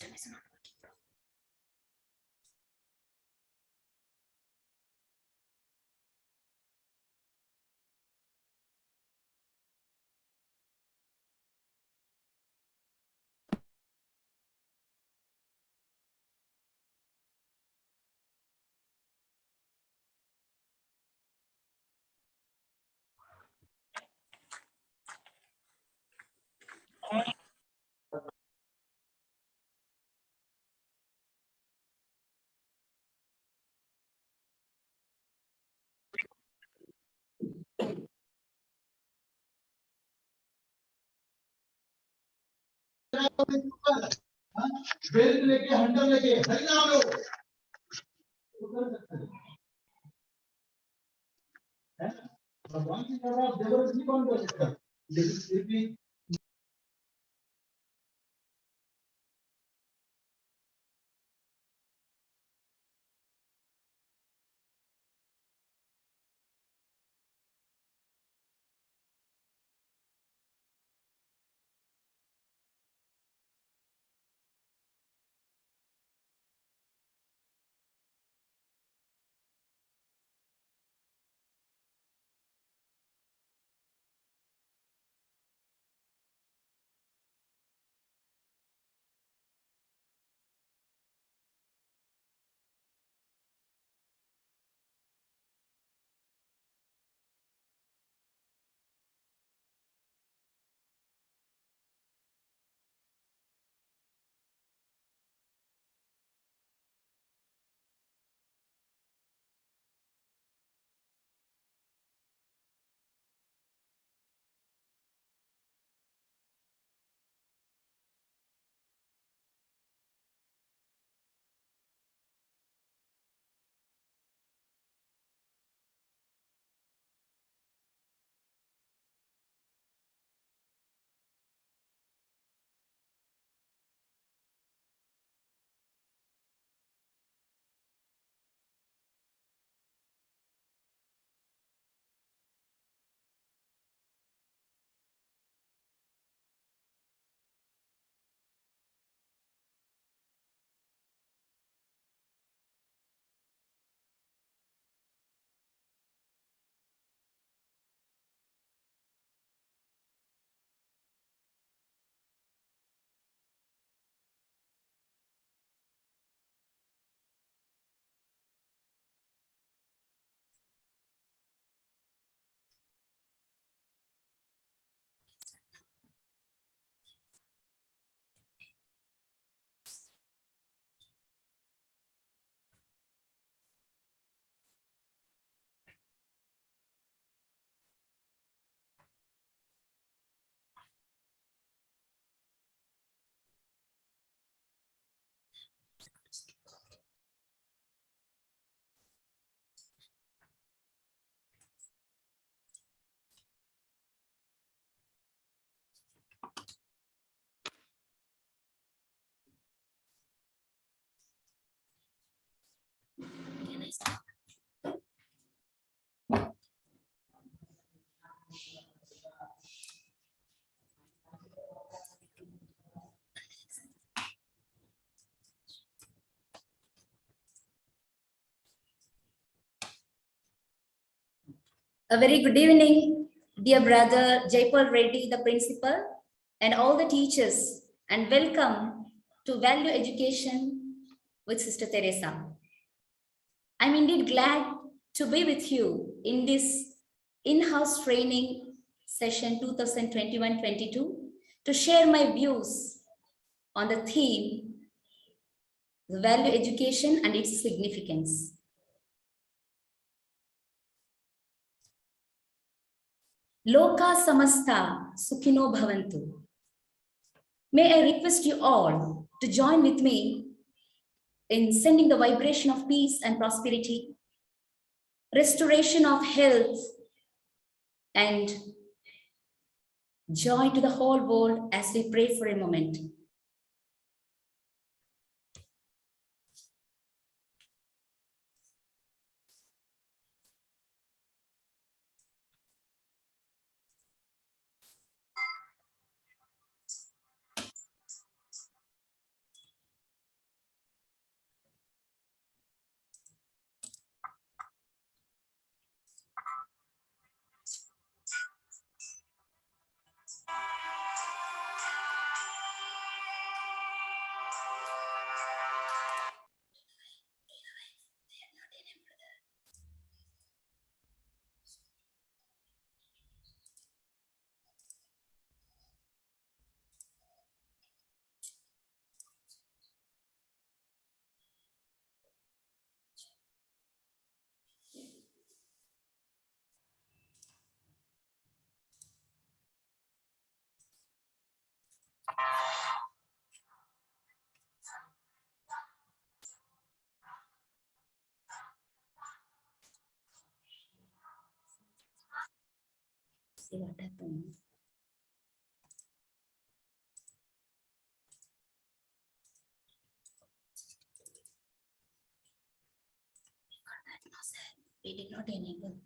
system is not working properly. Belt लेके Hunter लेके सही ना हम लोग भगवान की तरह जबरदस्ती कौन कर सकता है लेकिन फिर भी A very good evening, dear brother Jaipal Reddy, the principal, and all the teachers, and welcome to Value Education with Sister Theresa. I'm indeed glad to be with you in this in-house training session 2021-22 to share my views on the theme, the value education and its significance. Loka samasta sukhino bhavantu. May I request you all to join with me in sending the vibration of peace and prosperity, restoration of health, and joy to the whole world as we pray for a moment. See what happens. We did not enable.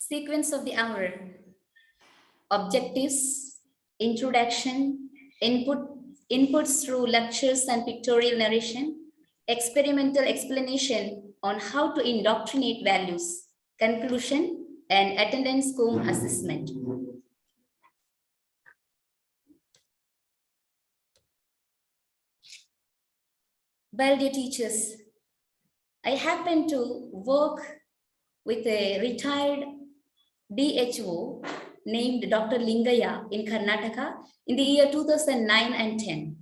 Sequence of the hour. Objectives, introduction, inputs through lectures and pictorial narration, experimental explanation on how to indoctrinate values, conclusion, and attendance comb assessment. Well, dear teachers, I happen to work with a retired DHO named Dr. Lingaya in Karnataka in the year 2009 and 10.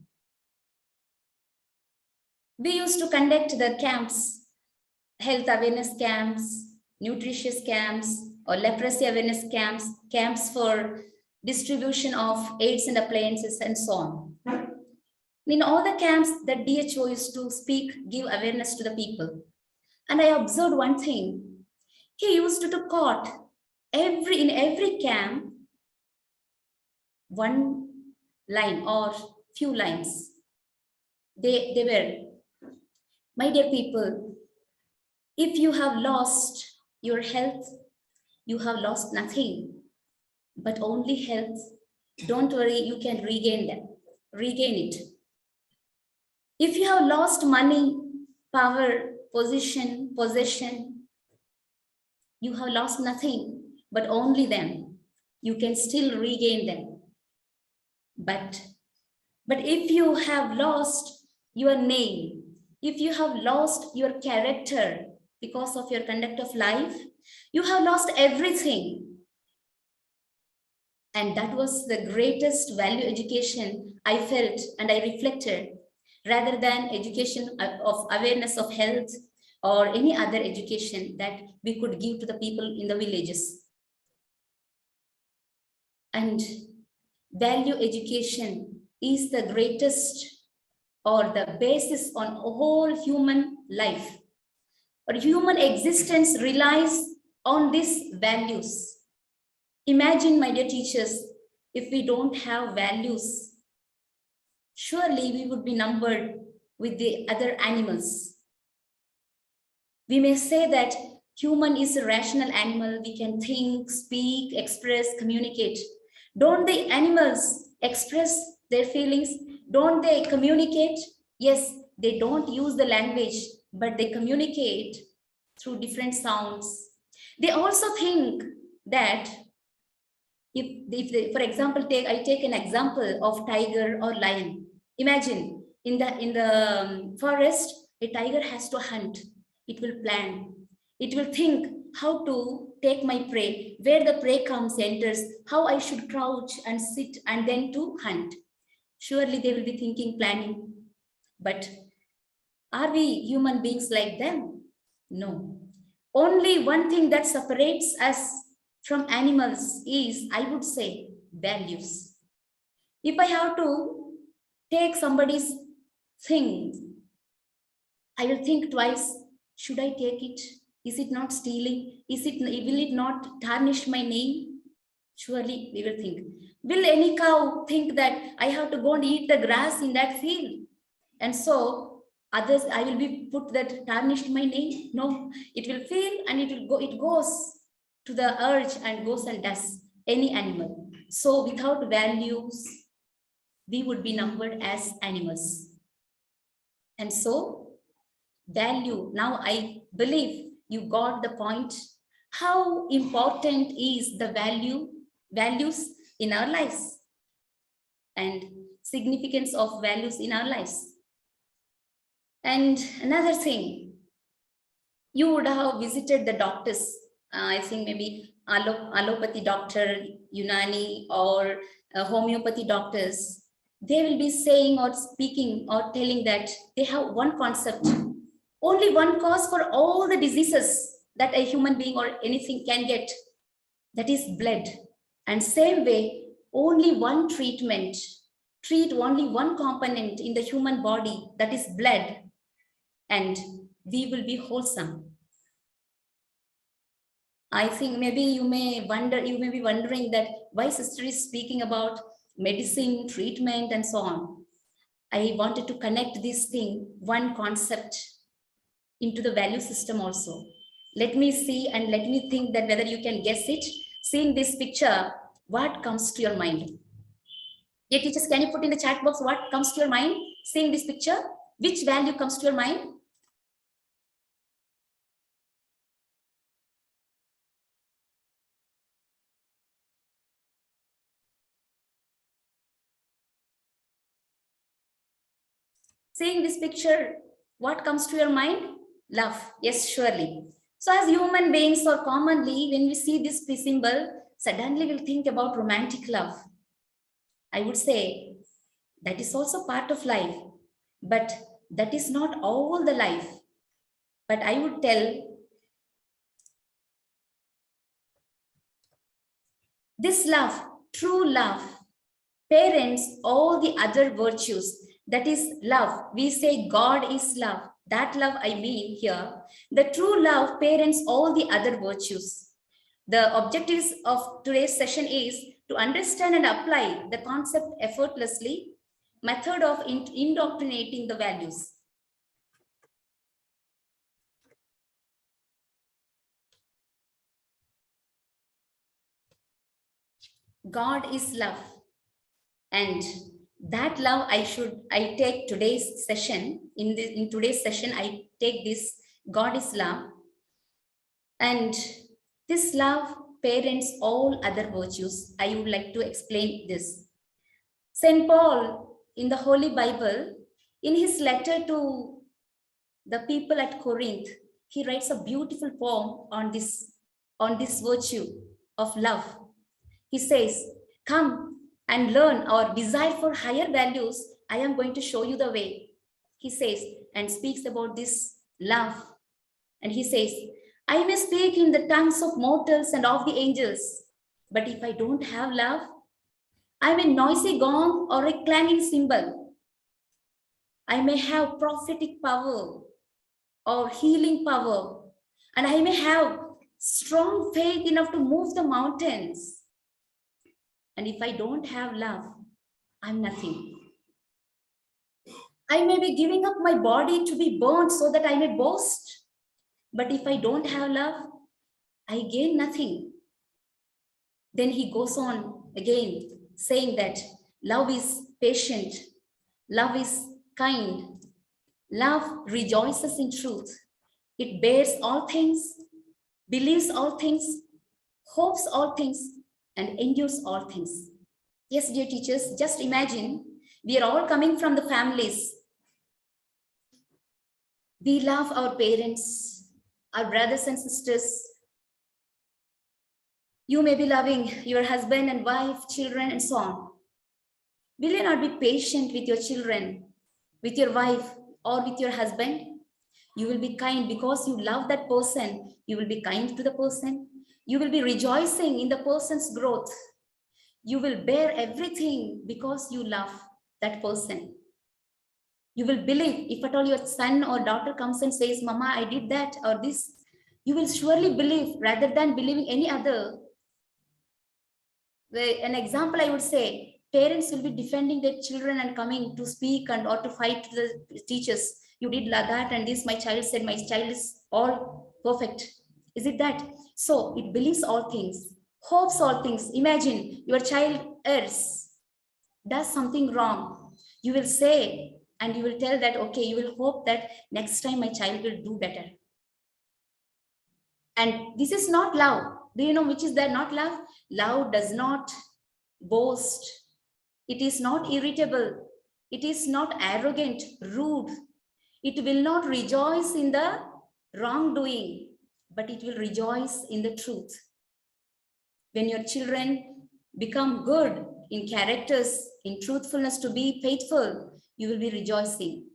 We used to conduct the camps, health awareness camps, nutritious camps, or leprosy awareness camps, camps for distribution of aids and appliances, and so on. In all the camps that DHO used to speak, give awareness to the people. And I observed one thing. He used to quote in every camp one line or few lines. They were, my dear people, if you have lost your health, you have lost nothing, but only health. Don't worry, you can regain it. If you have lost money, power, position, possession, you have lost nothing, but only them. You can still regain them. But if you have lost your name, if you have lost your character because of your conduct of life, you have lost everything. And that was the greatest value education I felt and I reflected, rather than education of awareness of health or any other education that we could give to the people in the villages. And value education is the greatest or the basis on whole human life. Or human existence relies on these values. Imagine, my dear teachers, if we don't have values, surely we would be numbered with the other animals. We may say that human is a rational animal. We can think, speak, express, communicate. Don't the animals express their feelings? Don't they communicate? Yes, they don't use the language, but they communicate through different sounds. They also think that if they, for example, I take an example of tiger or lion. Imagine in the forest, a tiger has to hunt. It will plan. It will think how to take my prey, where the prey comes, enters, how I should crouch and sit and then to hunt. Surely they will be thinking, planning. But are we human beings like them? No. Only one thing that separates us from animals is, I would say, values. If I have to take somebody's thing, I will think twice. Should I take it? Is it not stealing? Will it not tarnish my name? Surely we will think. Will any cow think that I have to go and eat the grass in that field? And so others, I will be put that tarnished my name? No, it will feel and it goes to the urge and goes and does any animal. So without values, we would be numbered as animals. And so value, now I believe you got the point, how important is the values in our lives and significance of values in our lives. And another thing, you would have visited the doctors, I think maybe allopathy doctor, Unani, or homeopathy doctors. They will be saying or speaking or telling that they have one concept, only one cause for all the diseases that a human being or anything can get, that is blood. And same way, only one treatment, treat only one component in the human body, that is blood, and we will be wholesome. I think maybe you may be wondering that why sister is speaking about medicine, treatment, and so on. I wanted to connect this thing, one concept, into the value system also. Let me see and let me think that whether you can guess it. Seeing this picture, what comes to your mind? Yeah, teachers, can you put in the chat box what comes to your mind? Seeing this picture, which value comes to your mind? Seeing this picture, what comes to your mind? Love. Yes, surely. So as human beings, or commonly when we see this symbol, suddenly we'll think about romantic love. I would say that is also part of life, but that is not all the life. But I would tell this love, true love, parents all the other virtues. That is love. We say God is love. That love I mean here. The true love parents all the other virtues. The objectives of today's session is to understand and apply the concept effortlessly, method of indoctrinating the values. God is love. And that love I take today's session, in today's session, I take this God is love. And this love parents all other virtues. I would like to explain this. St. Paul in the Holy Bible, in his letter to the people at Corinth, he writes a beautiful poem on this virtue of love. He says, come and learn or desire for higher values. I am going to show you the way. He says, and speaks about this love. And he says, I may speak in the tongues of mortals and of the angels, but if I don't have love, I'm a noisy gong or a clanging cymbal. I may have prophetic power or healing power, and I may have strong faith enough to move the mountains. And if I don't have love, I'm nothing. I may be giving up my body to be burned so that I may boast. But if I don't have love, I gain nothing. Then he goes on again saying that love is patient, love is kind, love rejoices in truth. It bears all things, believes all things, hopes all things, and endures all things. Yes, dear teachers, just imagine we are all coming from the families. We love our parents, our brothers and sisters. You may be loving your husband and wife, children, and so on. Will you not be patient with your children, with your wife, or with your husband? You will be kind because you love that person. You will be kind to the person. You will be rejoicing in the person's growth. You will bear everything because you love that person. You will believe if at all your son or daughter comes and says, Mama, I did that or this, you will surely believe rather than believing any other. An example I would say, parents will be defending their children and coming to speak and or to fight to the teachers. You did that and this, my child said, my child is all perfect. Is it that? So it believes all things, hopes all things. Imagine your child errs, does something wrong. You will say and you will tell that, okay, you will hope that next time my child will do better. And this is not love. Do you know which is that not love? Love does not boast. It is not irritable. It is not arrogant, rude. It will not rejoice in the wrongdoing, but it will rejoice in the truth. When your children become good in characters, in truthfulness, to be faithful, you will be rejoicing.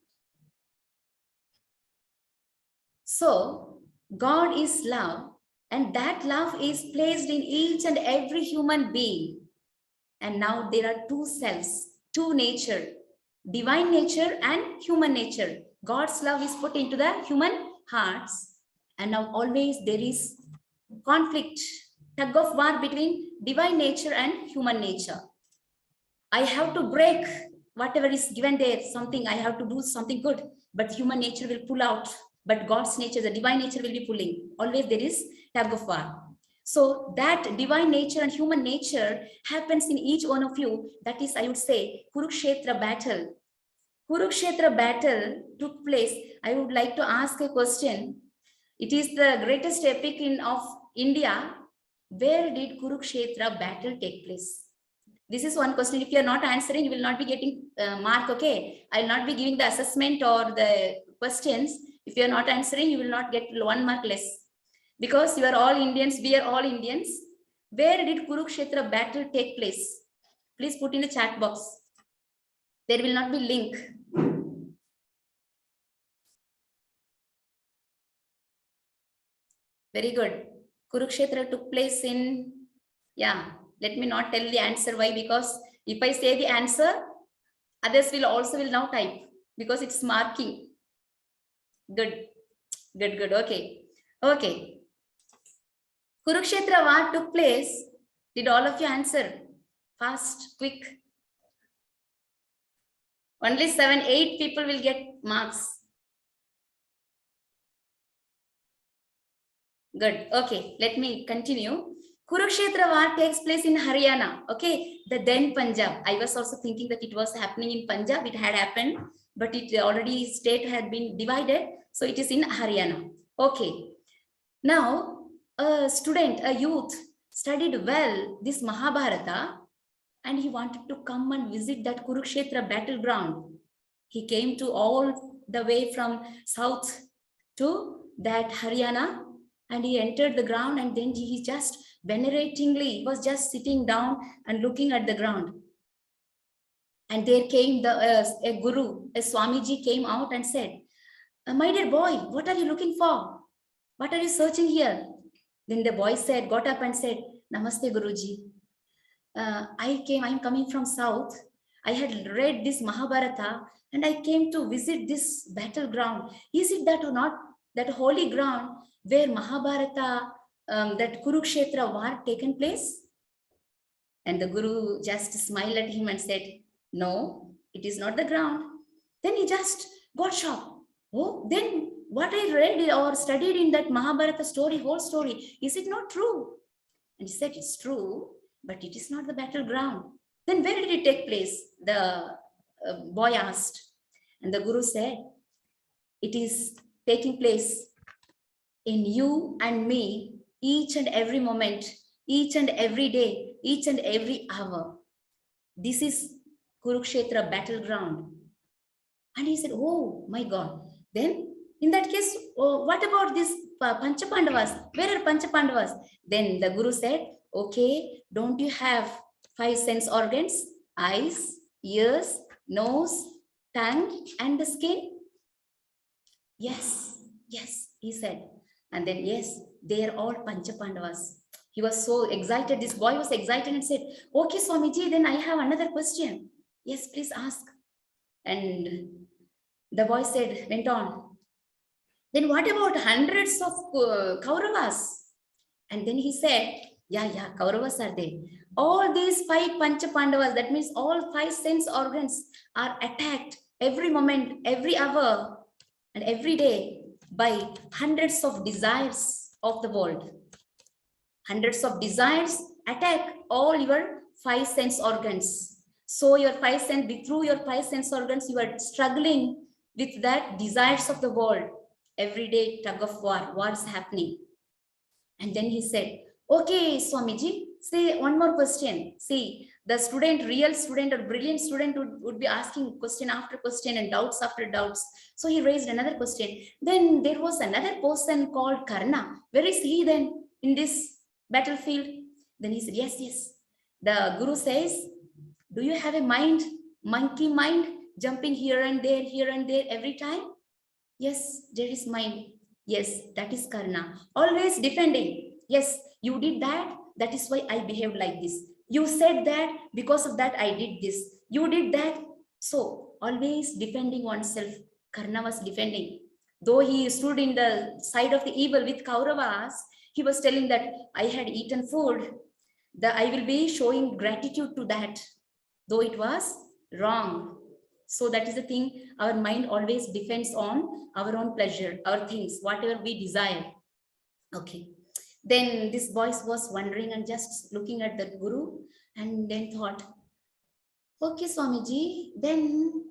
So, God is love, and that love is placed in each and every human being. And now there are two selves, two nature, divine nature and human nature. God's love is put into the human hearts, and now always there is conflict, tug of war between divine nature and human nature. I have to break whatever is given there, something I have to do something good, but human nature will pull out. But God's nature, the divine nature will be pulling. Always there is tug of war. So that divine nature and human nature happens in each one of you. That is, I would say, Kurukshetra battle. Kurukshetra battle took place. I would like to ask a question. It is the greatest epic of India. Where did Kurukshetra battle take place? This is one question. If you are not answering, you will not be getting mark. Okay, I will not be giving the assessment or the questions. If you are not answering, you will not get 1 mark less, because you are all Indians. We are all Indians. Where did Kurukshetra battle take place? Please put in the chat box. There will not be link. Very good. Kurukshetra took place in, yeah, let me not tell the answer. Why? Because if I say the answer, others will also now type, because it's marking. Good, good, good. Okay, okay. Kurukshetra war took place. Did all of you answer? Fast, quick. Only 7, 8 people will get marks. Good. Okay, let me continue. Kurukshetra war takes place in Haryana. Okay, the then Punjab. I was also thinking that it was happening in Punjab. It had happened, but it already state had been divided. So it is in Haryana. Okay. Now, a student, a youth studied well this Mahabharata, and he wanted to come and visit that Kurukshetra battleground. He came to all the way from south to that Haryana, and he entered the ground, and then he just veneratingly was just sitting down and looking at the ground. And there came a guru, a Swamiji came out and said, "My dear boy, what are you looking for? What are you searching here?" Then the boy got up and said, "Namaste, Guruji. I'm coming from south. I had read this Mahabharata, and I came to visit this battleground. Is it that or not, that holy ground where Mahabharata, that Kurukshetra war taken place?" And the Guru just smiled at him and said, "No, it is not the ground." Then he just got shocked. Oh, then what I read or studied in that Mahabharata story, whole story, is it not true? And he said, "It's true, but it is not the battleground." Then where did it take place? The boy asked. And the Guru said, "It is taking place in you and me, each and every moment, each and every day, each and every hour. This is Kurukshetra battleground." And he said, "Oh my God. Then in that case, what about this Panchapandavas? Where are Panchapandavas?" Then the Guru said, "Okay, don't you have 5 sense organs? Eyes, ears, nose, tongue, and the skin?" "Yes, yes," he said. And then, "Yes, they are all Panchapandavas." He was so excited. This boy was excited and said, "Okay, Swamiji, then I have another question." "Yes, please ask." And the boy went on, "Then what about hundreds of Kauravas?" And then he said, yeah, Kauravas are there. All these 5 Panchapandavas, that means all 5 sense organs, are attacked every moment, every hour, and every day by hundreds of desires of the world. Hundreds of desires attack all your 5 sense organs. So through your 5 sense organs, you are struggling with that desires of the world. Every day, tug of war is happening. And then he said, okay, Swamiji, say one more question. See, the student, real student or brilliant student would be asking question after question and doubts after doubts. So he raised another question. Then there was another person called Karna. Where is he then in this battlefield? Then he said, yes, yes. The Guru says, do you have a mind, monkey mind, jumping here and there every time? Yes, there is mind. Yes, that is Karna. Always defending. Yes, you did that. That is why I behaved like this. You said that. Because of that, I did this. You did that. So, always defending oneself. Karna was defending. Though he stood in the side of the evil with Kauravas, he was telling that I had eaten food. I will be showing gratitude to that, though it was wrong. So that is the thing, our mind always depends on our own pleasure, our things, whatever we desire. Okay. Then this voice was wondering and just looking at the Guru and then thought, okay, Swamiji, then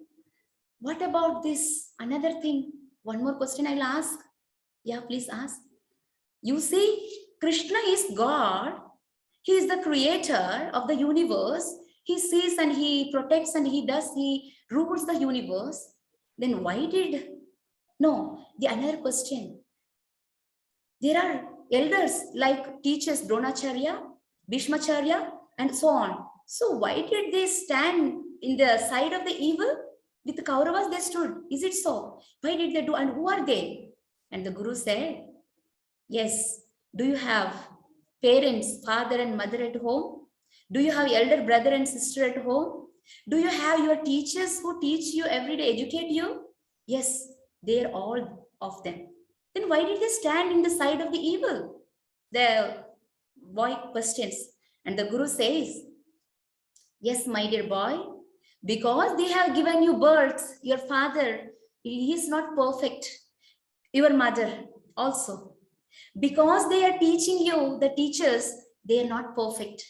what about this another thing? One more question I'll ask. Yeah, please ask. You see, Krishna is God. He is the creator of the universe. He sees and he protects and he rules the universe. Then why did, no, the another question. There are elders like teachers Dronacharya, Bhishmacharya, and so on. So why did they stand in the side of the evil? With the Kauravas they stood. Is it so? Why did they do and who are they? And the Guru said, yes, do you have parents, father and mother at home? Do you have elder brother and sister at home? Do you have your teachers who teach you every day, educate you? Yes, they are all of them. Then why did they stand in the side of the evil? The boy questions. And the Guru says, yes, my dear boy, because they have given you birth, your father, he is not perfect. Your mother also. Because they are teaching you, the teachers, they are not perfect.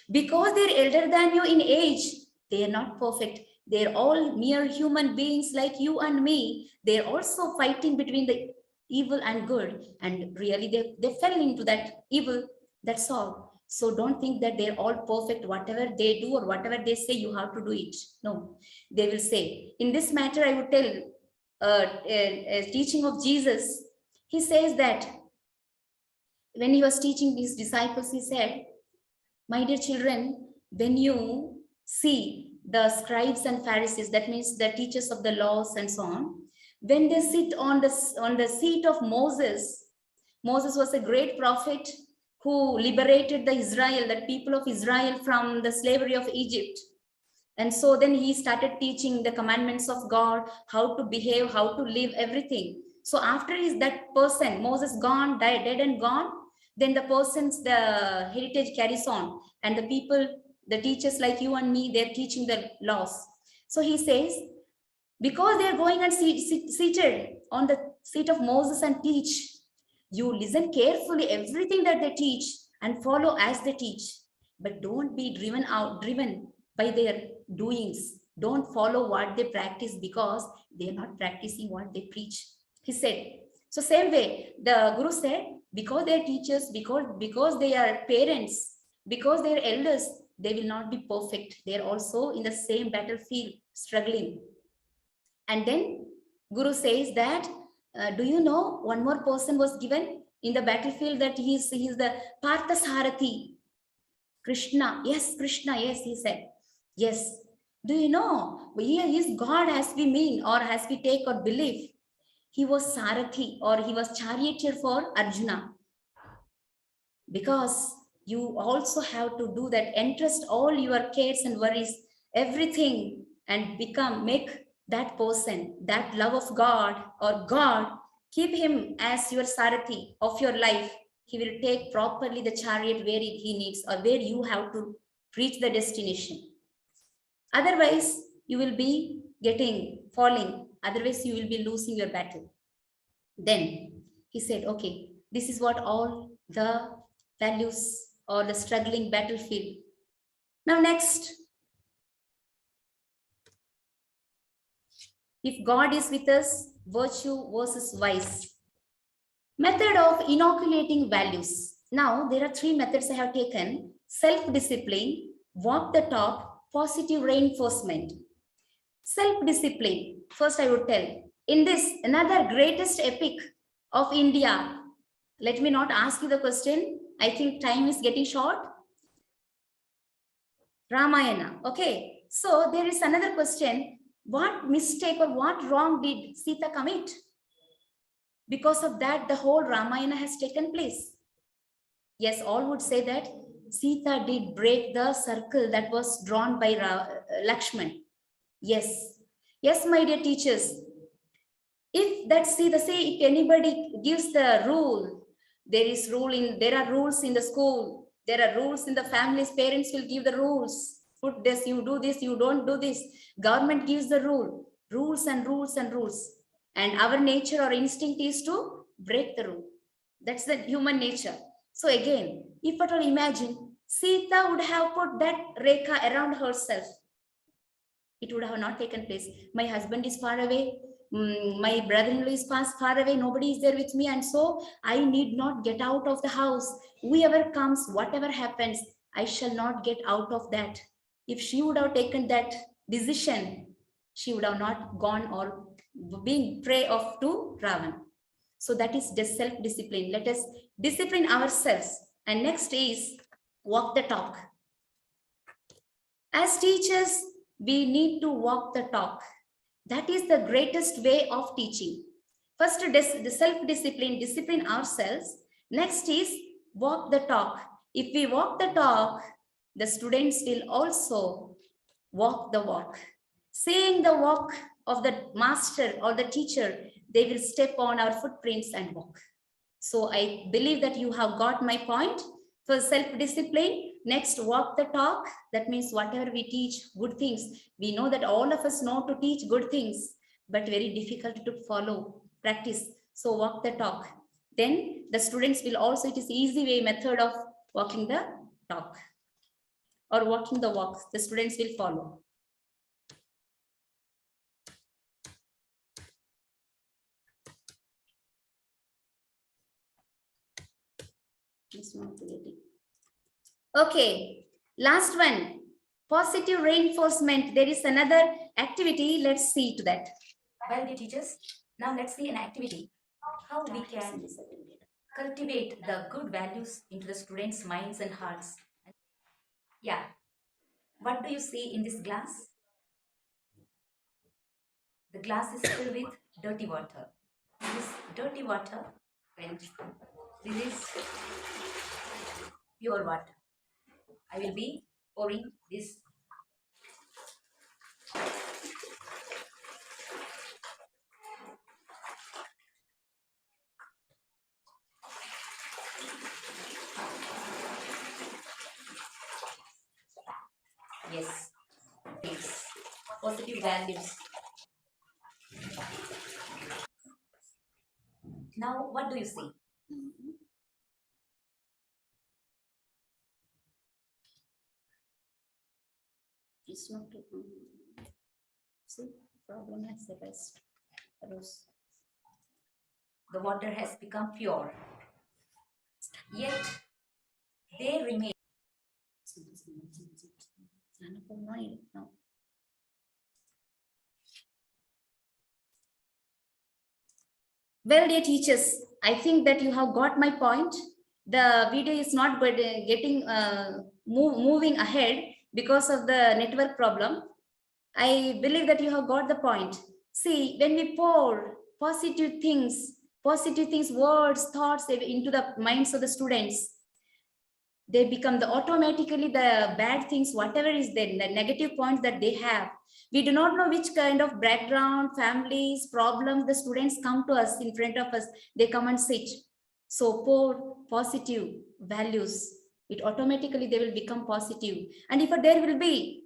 Because they are elder than you in age, they are not perfect. They are all mere human beings like you and me. They are also fighting between the evil and good. And really, they fell into that evil. That's all. So don't think that they're all perfect. Whatever they do or whatever they say, you have to do it. No, they will say. In this matter, I would tell a teaching of Jesus. He says that when he was teaching his disciples, he said, my dear children, when you see the scribes and Pharisees, that means the teachers of the laws and so on, when they sit on the seat of Moses, Moses was a great prophet who liberated the people of Israel from the slavery of Egypt. And so then he started teaching the commandments of God, how to behave, how to live, everything. So after that person, Moses gone, dead and gone, then the heritage carries on. And the people, the teachers like you and me, they're teaching the laws. So he says, because they're going and seated on the seat of Moses and teach, you listen carefully everything that they teach and follow as they teach. But don't be driven by their doings. Don't follow what they practice because they're not practicing what they preach. He said. So same way, the Guru said, because they are teachers, because they are parents, because they are elders, they will not be perfect. They are also in the same battlefield struggling. And then Guru says that, do you know one more person was given in the battlefield, that he is the Parthasarathi, Krishna. Yes, Krishna. Yes, he said. Yes. Do you know, here is God as we mean or as we take or believe. He was Sarathi or he was charioteer for Arjuna. Because you also have to do that, entrust all your cares and worries, everything, and make that person, that love of God or God, keep him as your Sarathi of your life. He will take properly the chariot where he needs or where you have to reach the destination. Otherwise, you will be falling. Otherwise, you will be losing your battle. Then he said, okay, this is what all the values or the struggling battlefield. Now next, if God is with us, virtue versus vice. Method of inoculating values. Now there are three methods I have taken: self-discipline, walk the talk, positive reinforcement. Self-discipline, first I would tell, in this another greatest epic of India. Let me not ask you the question. I think time is getting short. Ramayana. Okay. So there is another question. What mistake or what wrong did Sita commit? Because of that, the whole Ramayana has taken place. Yes, all would say that Sita did break the circle that was drawn by Lakshman. Yes. Yes, my dear teachers. If if anybody gives the rule, there are rules in the school, there are rules in the families, parents will give the rules. Put this, you do this, you don't do this. Government gives the rules and rules and rules. And our nature or instinct is to break the rule. That's the human nature. So again, if at all imagine, Sita would have put that rekha around herself, it would have not taken place. My husband is far away. My brother-in-law is far away. Nobody is there with me. And so I need not get out of the house. Whoever comes, whatever happens, I shall not get out of that. If she would have taken that decision, she would have not gone or being prey of to Ravan. So that is just self-discipline. Let us discipline ourselves. And next is walk the talk. As teachers, we need to walk the talk. That is the greatest way of teaching. First, the self-discipline, discipline ourselves. Next is walk the talk. If we walk the talk, the students will also walk the walk. Seeing the walk of the master or the teacher, they will step on our footprints and walk. So I believe that you have got my point. For self-discipline, next walk the talk. That means whatever we teach, good things. We know that all of us know to teach good things, but very difficult to follow, practice. So walk the talk. Then the students will also, it is easy way method of walking the talk or walking the walk. The students will follow. Okay, last one, positive reinforcement. There is another activity. Let's see to that. Well, dear teachers, now let's see an activity. How we can cultivate the good values into the students' minds and hearts. Yeah. What do you see in this glass? The glass is filled with dirty water. This dirty water, this is pure water. I will be pouring this. Yes, yes. Positive values. Now, what do you see? It's not see, problem has the best. The water has become pure. Yet, they remain. No. Well, dear teachers, I think that you have got my point. The video is not getting moving ahead because of the network problem. I believe that you have got the point. See, when we pour positive things, words, thoughts into the minds of the students, they become automatically the bad things, whatever is there, the negative points that they have. We do not know which kind of background, families, problems the students come to us in front of us. They come and sit. So pour positive values. It automatically they will become positive. And if there will be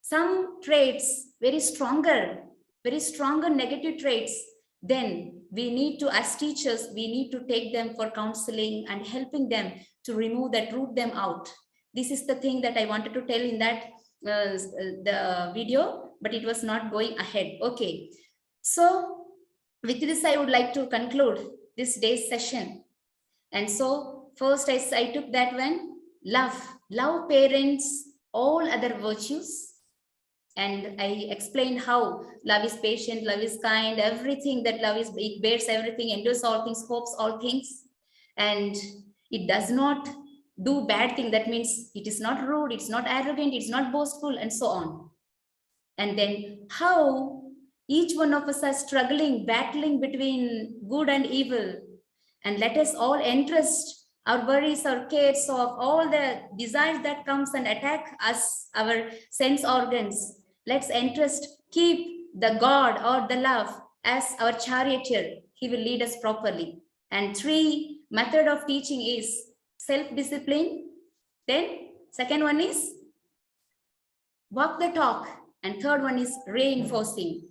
some traits, very stronger negative traits, then we need to, as teachers, we need to take them for counseling and helping them to remove that, root them out. This is the thing that I wanted to tell in that the video, but it was not going ahead. Okay, so with this I would like to conclude this day's session. And so first I took that one, love parents, all other virtues. And I explained how love is patient, love is kind, everything that love is, it bears everything, endures all things, hopes all things. And it does not do bad thing. That means it is not rude, it's not arrogant, it's not boastful, and so on. And then how each one of us are struggling, battling between good and evil. And let us all entrust our worries, our cares of all the desires that comes and attack us, our sense organs. Let's entrust, keep the God or the love as our charioteer. He will lead us properly. And 3 method of teaching is self-discipline. Then second one is walk the talk. And third one is reinforcing,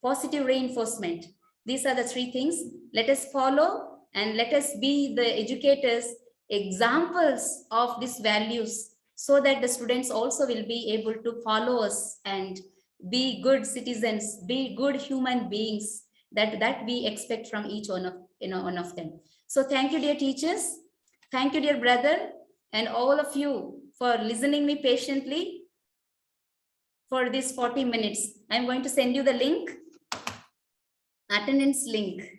positive reinforcement. These are the 3 things. Let us follow and let us be the educators, examples of these values, so that the students also will be able to follow us and be good citizens, be good human beings that we expect from each one of them. So thank you, dear teachers. Thank you, dear brother, and all of you for listening me patiently for this 40 minutes. I'm going to send you the link, attendance link.